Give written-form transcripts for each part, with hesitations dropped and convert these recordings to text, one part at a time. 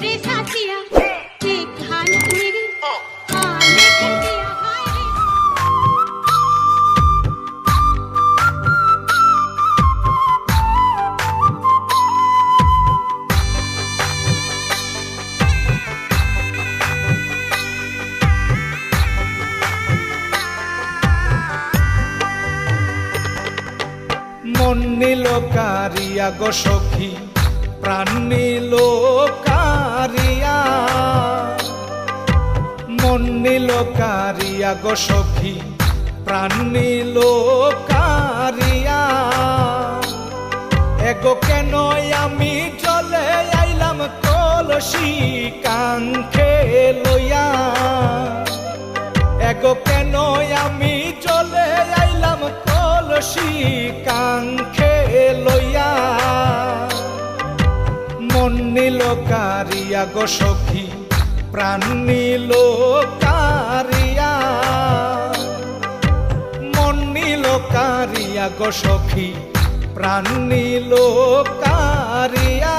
रे साथिया देख हालत मेरी आने कर दिया हाय रे। মন নিল কারিয়া গো সখী, প্রাণ নিল কারিয়া। মন নিল কারিয়া গো সখী, প্রাণ নিল কারিয়া। এগো কেন আমি চলে আইলাম কলসি কাঙ্খে লইয়া। এগো কেন আমি চলে আইলাম কলসি কাঙ্খে লইয়া। মন নিল কারিয়া গো সখী, প্রাণ নিল কারিয়া। মন নিল কারিয়া গো সখী, প্রাণ নিল কারিয়া।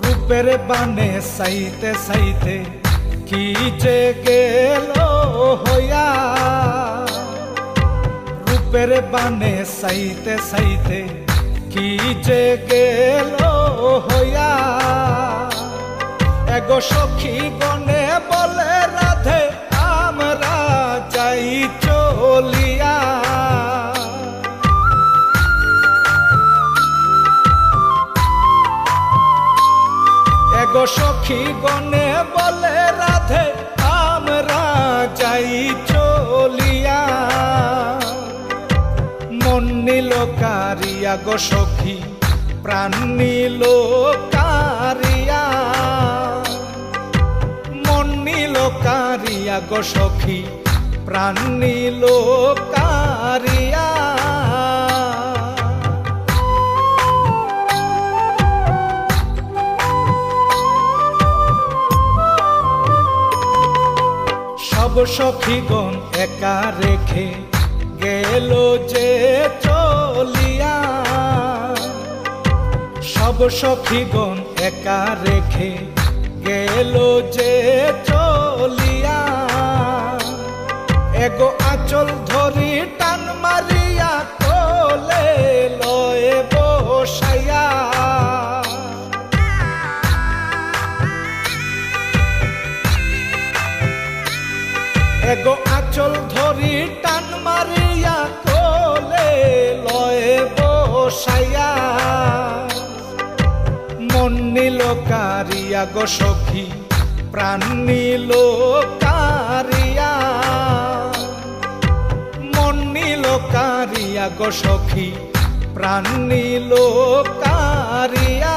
রূপের বানে সাইতে সাইতে কি যে গেল হইয়া। রূপের বানে সাইতে সাইতে কি যে গেল হইয়া। এগো সখী গনে বলে রাধে আমরা যাই চলিয়া। এগো সখী গনে বলে রাধে আমরা যাই চলিয়া। মন নিল কারিয়া গো সখী, প্রাণ নিল কারিয়া। মন নিল কারিয়া গো সখী, প্রাণ নিল কারিয়া। সব সখীগণ একা রেখে গেল যে চলিয়া। সব সখীগণ একা রেখে গেল যে চলিয়া। এগো আঁচল ধরি টান মারিয়া কোলে লয়ে বসাইয়া। এগো আঁচল ধরি টান মারিয়া কোলে লয়ে বসাইয়া। মন নিল কারিয়া গো সখী, প্রাণ নিল কারিয়া। মন নিল কারিয়া গো সখী, প্রাণ নিল কারিয়া।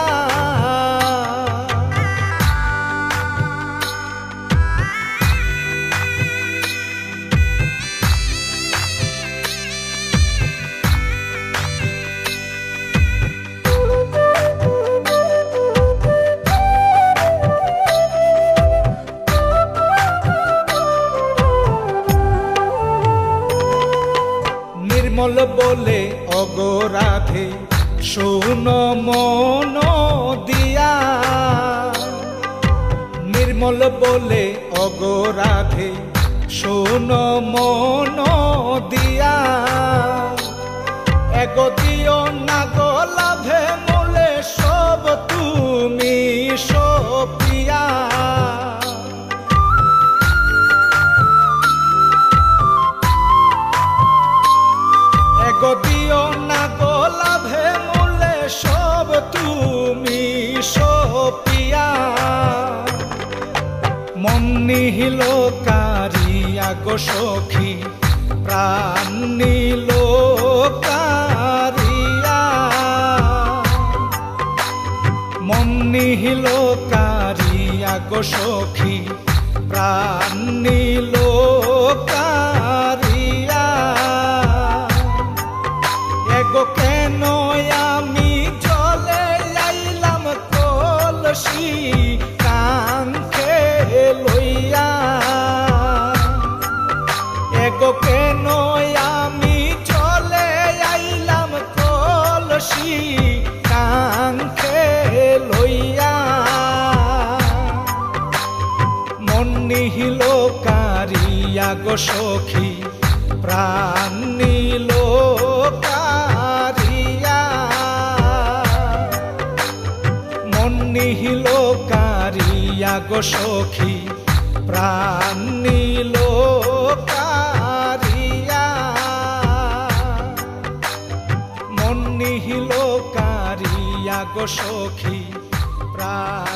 নির্মল বলে ওগো রাধে শোনো মন দিয়া। নির্মল বলে ওগো রাধে শোনো মন দিয়া। এগো দিও না গো লাভে মূলে সব তুমি সপিয়া। এগো দিও না গো লাভে মূলে সব তুমি সপিয়া। মন নিল কারিয়া গো সখী, প্রাণ নিল কারিয়া। মন নিল কারিয়া গো সখী, প্রাণ নিল কারিয়া। কারিয়া গো সখী প্রাণ নিল কারিয়া মন নিহিল কারিয়া গো সখী প্রাণ নিল কারিয়া মন নিহিল কারিয়া গো সখী প্রাণ